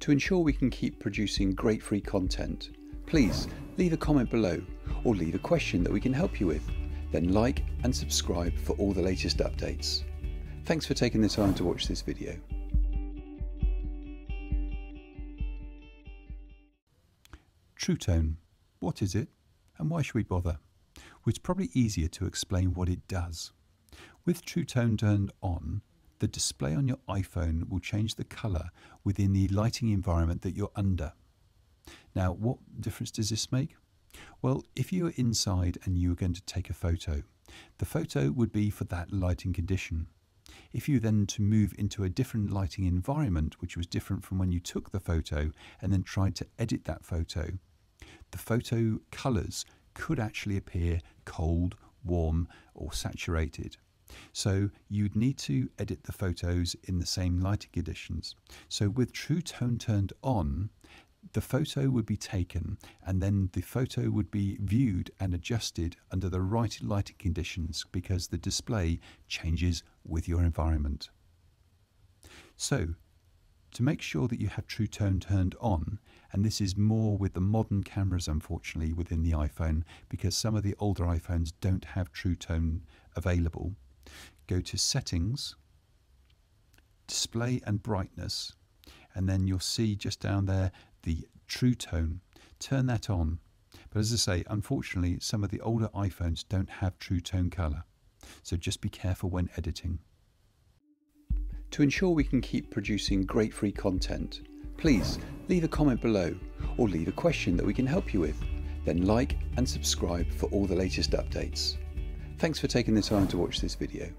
To ensure we can keep producing great free content, please leave a comment below or leave a question that we can help you with. Then like and subscribe for all the latest updates. Thanks for taking the time to watch this video. True Tone. What is it and why should we bother? Well, it's probably easier to explain what it does. With True Tone turned on, the display on your iPhone will change the colour within the lighting environment that you're under. Now, what difference does this make? Well, if you were inside and you were going to take a photo, the photo would be for that lighting condition. If you then to move into a different lighting environment, which was different from when you took the photo and then tried to edit that photo, the photo colours could actually appear cold, warm or saturated. So you'd need to edit the photos in the same lighting conditions. So with True Tone turned on, the photo would be taken and then the photo would be viewed and adjusted under the right lighting conditions because the display changes with your environment. So to make sure that you have True Tone turned on, and this is more with the modern cameras unfortunately within the iPhone because some of the older iPhones don't have True Tone available, go to Settings, Display and Brightness, and then you'll see just down there the True Tone. Turn that on. But as I say, unfortunately, some of the older iPhones don't have True Tone color. So just be careful when editing. To ensure we can keep producing great free content, please leave a comment below or leave a question that we can help you with. Then like and subscribe for all the latest updates. Thanks for taking the time to watch this video.